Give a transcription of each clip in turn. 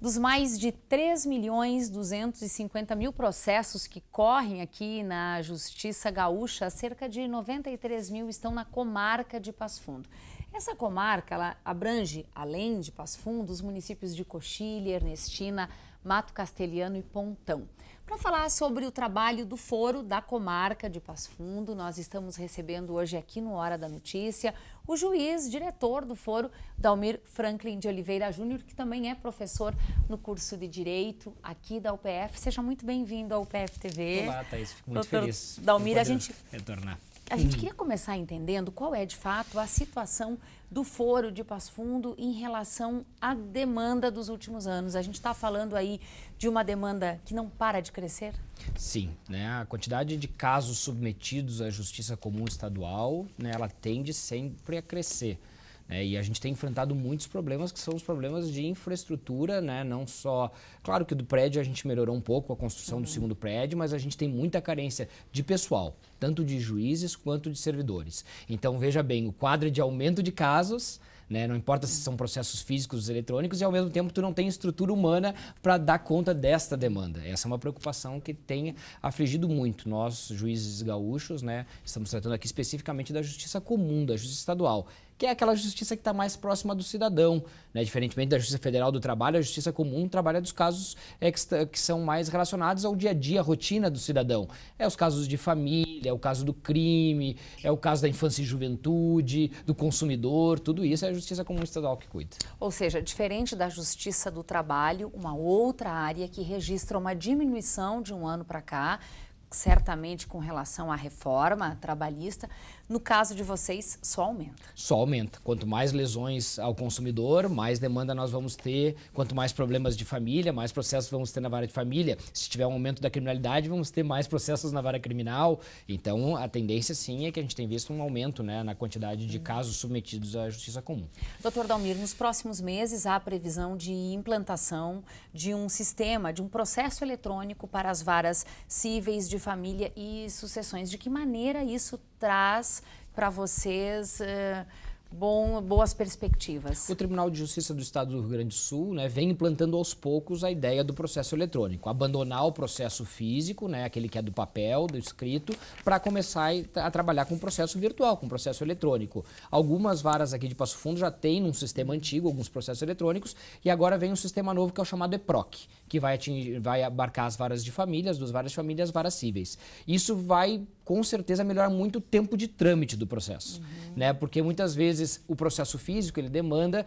Dos mais de 3.250.000 processos que correm aqui na Justiça Gaúcha, cerca de 93 mil estão na comarca de Passo Fundo. Essa comarca ela abrange, além de Passo Fundo, os municípios de Coxilha, Ernestina, Mato Castelhano e Pontão. Para falar sobre o trabalho do Foro da Comarca de Passo Fundo, nós estamos recebendo hoje aqui no Hora da Notícia o juiz, diretor do Foro, Dalmir Franklin de Oliveira Júnior, que também é professor no curso de Direito aqui da UPF. Seja muito bem-vindo ao UPF TV. Olá, Thaís, fico muito Doutor feliz Dalmir, de poder retornar. A gente queria começar entendendo qual é, de fato, a situação do Foro de Passo Fundo em relação à demanda dos últimos anos. A gente está falando aí de uma demanda que não para de crescer? Sim, né? A quantidade de casos submetidos à Justiça Comum Estadual, né, ela tende sempre a crescer. E a gente tem enfrentado muitos problemas que são os problemas de infraestrutura, né? Não só... Claro que do prédio a gente melhorou um pouco a construção do segundo prédio, mas a gente tem muita carência de pessoal, tanto de juízes quanto de servidores. Então, veja bem, o quadro de aumento de casos, né? Não importa se são processos físicos ou eletrônicos, e ao mesmo tempo tu não tem estrutura humana para dar conta desta demanda. Essa é uma preocupação que tem afligido muito nós, juízes gaúchos, né? Estamos tratando aqui especificamente da Justiça Comum, da Justiça Estadual, que é aquela justiça que está mais próxima do cidadão, né? Diferentemente da Justiça Federal do Trabalho, a Justiça Comum trabalha dos casos que são mais relacionados ao dia a dia, à rotina do cidadão. É os casos de família, é o caso do crime, é o caso da infância e juventude, do consumidor, tudo isso é a Justiça Comum Estadual que cuida. Ou seja, diferente da Justiça do Trabalho, uma outra área que registra uma diminuição de um ano para cá, certamente com relação à reforma trabalhista, no caso de vocês, só aumenta. Só aumenta. Quanto mais lesões ao consumidor, mais demanda nós vamos ter. Quanto mais problemas de família, mais processos vamos ter na vara de família. Se tiver um aumento da criminalidade, vamos ter mais processos na vara criminal. Então, a tendência, sim, é que a gente tem visto um aumento, né, na quantidade de casos submetidos à Justiça Comum. Doutor Dalmir, nos próximos meses há a previsão de implantação de um sistema, de um processo eletrônico para as varas cíveis de família e sucessões. De que maneira isso traz para vocês boas perspectivas? O Tribunal de Justiça do Estado do Rio Grande do Sul, né, vem implantando aos poucos a ideia do processo eletrônico. Abandonar o processo físico, né, aquele que é do papel, do escrito, para começar a trabalhar com o processo virtual, com o processo eletrônico. Algumas varas aqui de Passo Fundo já têm um sistema antigo, alguns processos eletrônicos, e agora vem um sistema novo que é o chamado EPROC, que vai abarcar as varas de família, as duas varas de família e as varas cíveis. Isso vai, com certeza, melhorar muito o tempo de trâmite do processo, né? Porque muitas vezes o processo físico ele demanda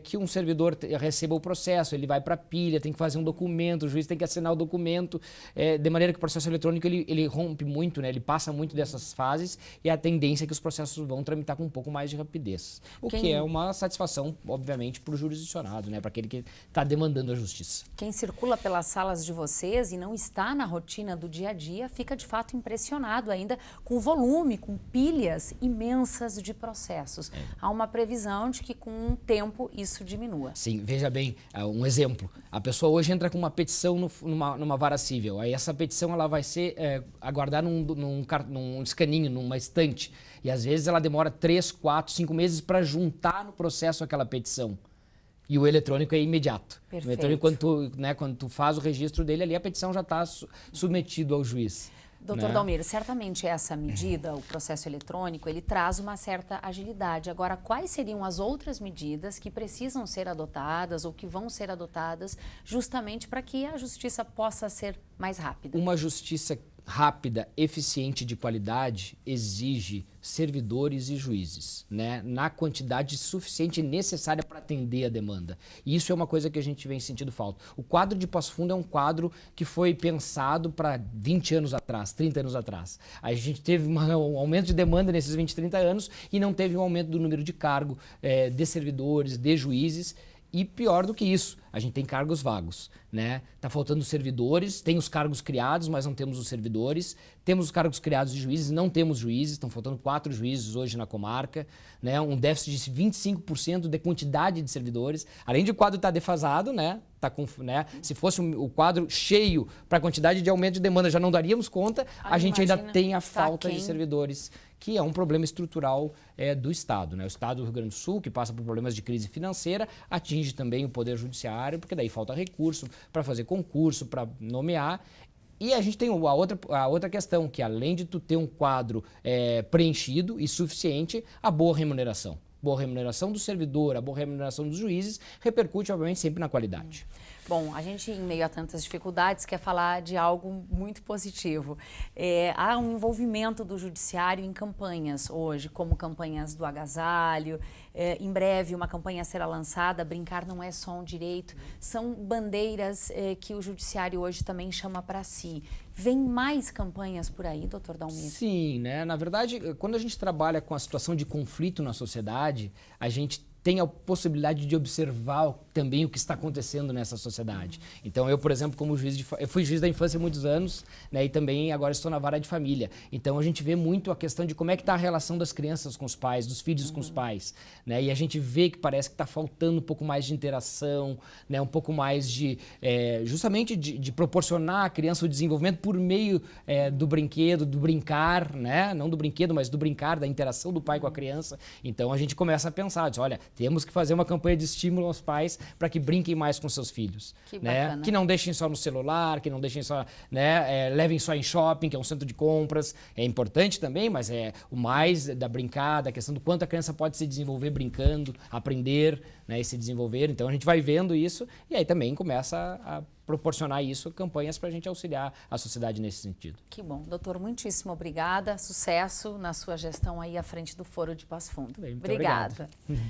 que um servidor receba o processo, ele vai para a pilha, tem que fazer um documento, o juiz tem que assinar o documento, de maneira que o processo eletrônico ele rompe muito, né? Ele passa muito dessas fases e a tendência é que os processos vão tramitar com um pouco mais de rapidez. Que é uma satisfação, obviamente, para o jurisdicionado, né? Para aquele que está demandando a justiça. Quem circula pelas salas de vocês e não está na rotina do dia a dia fica de fato impressionado ainda com o volume, com pilhas imensas de processos. Há uma previsão de que com o tempo isso diminua. Sim, veja bem, um exemplo. A pessoa hoje entra com uma petição numa vara civil. Aí essa petição ela vai ser aguardada num escaninho, numa estante. E às vezes ela demora 3, 4, 5 meses para juntar no processo aquela petição. E o eletrônico é imediato. Perfeito. O eletrônico, quando tu faz o registro dele ali, a petição já está submetida ao juiz. Doutor Dalmir, certamente essa medida, o processo eletrônico, ele traz uma certa agilidade. Agora, quais seriam as outras medidas que precisam ser adotadas ou que vão ser adotadas justamente para que a justiça possa ser mais rápida? Uma justiça rápida, eficiente, de qualidade, exige servidores e juízes, né, na quantidade suficiente e necessária para atender a demanda. E isso é uma coisa que a gente vem sentindo falta. O quadro de Passo Fundo é um quadro que foi pensado para 20 anos atrás, 30 anos atrás. A gente teve um aumento de demanda nesses 20, 30 anos e não teve um aumento do número de cargo de servidores, de juízes. E pior do que isso, a gente tem cargos vagos, né? Tá faltando servidores, tem os cargos criados, mas não temos os servidores. Temos os cargos criados de juízes, não temos juízes, estão faltando 4 juízes hoje na comarca, né? Um déficit de 25% de quantidade de servidores. Além de o quadro estar defasado, né? Se fosse o quadro cheio para a quantidade de aumento de demanda, já não daríamos conta, a gente ainda tem a falta de servidores que é um problema estrutural do Estado, né? O Estado do Rio Grande do Sul, que passa por problemas de crise financeira, atinge também o Poder Judiciário, porque daí falta recurso para fazer concurso, para nomear. E a gente tem a outra questão, que além de tu ter um quadro preenchido e suficiente, a boa remuneração. Boa remuneração do servidor, a boa remuneração dos juízes, repercute, obviamente, sempre na qualidade. Bom, a gente, em meio a tantas dificuldades, quer falar de algo muito positivo. Há um envolvimento do judiciário em campanhas hoje, como campanhas do agasalho. Em breve, uma campanha será lançada, Brincar Não É Só um Direito. São bandeiras que o judiciário hoje também chama para si. Vem mais campanhas por aí, doutor Dalmir? Sim, né? Na verdade, quando a gente trabalha com a situação de conflito na sociedade, a gente tem a possibilidade de observar também o que está acontecendo nessa sociedade. Então, eu, por exemplo, como eu fui juiz da infância há muitos anos, né, e também agora estou na vara de família. Então, a gente vê muito a questão de como é que está a relação das crianças com os pais, dos filhos com os pais, né? E a gente vê que parece que está faltando um pouco mais de interação, né, um pouco mais de, justamente de proporcionar à criança o desenvolvimento por meio do brinquedo, do brincar, né? Não do brinquedo, mas do brincar, da interação do pai com a criança. Então, a gente começa a pensar, diz, olha, temos que fazer uma campanha de estímulo aos pais para que brinquem mais com seus filhos. Que né? bacana. Que não deixem só no celular, que não deixem só, né, levem só em shopping, que é um centro de compras. É importante também, mas é o mais da brincada, a questão do quanto a criança pode se desenvolver brincando, aprender, né, e se desenvolver. Então a gente vai vendo isso e aí também começa a proporcionar isso, campanhas para a gente auxiliar a sociedade nesse sentido. Que bom. Doutor, muitíssimo obrigada. Sucesso na sua gestão aí à frente do Foro de Passo Fundo. Bem, muito Obrigada. Obrigado.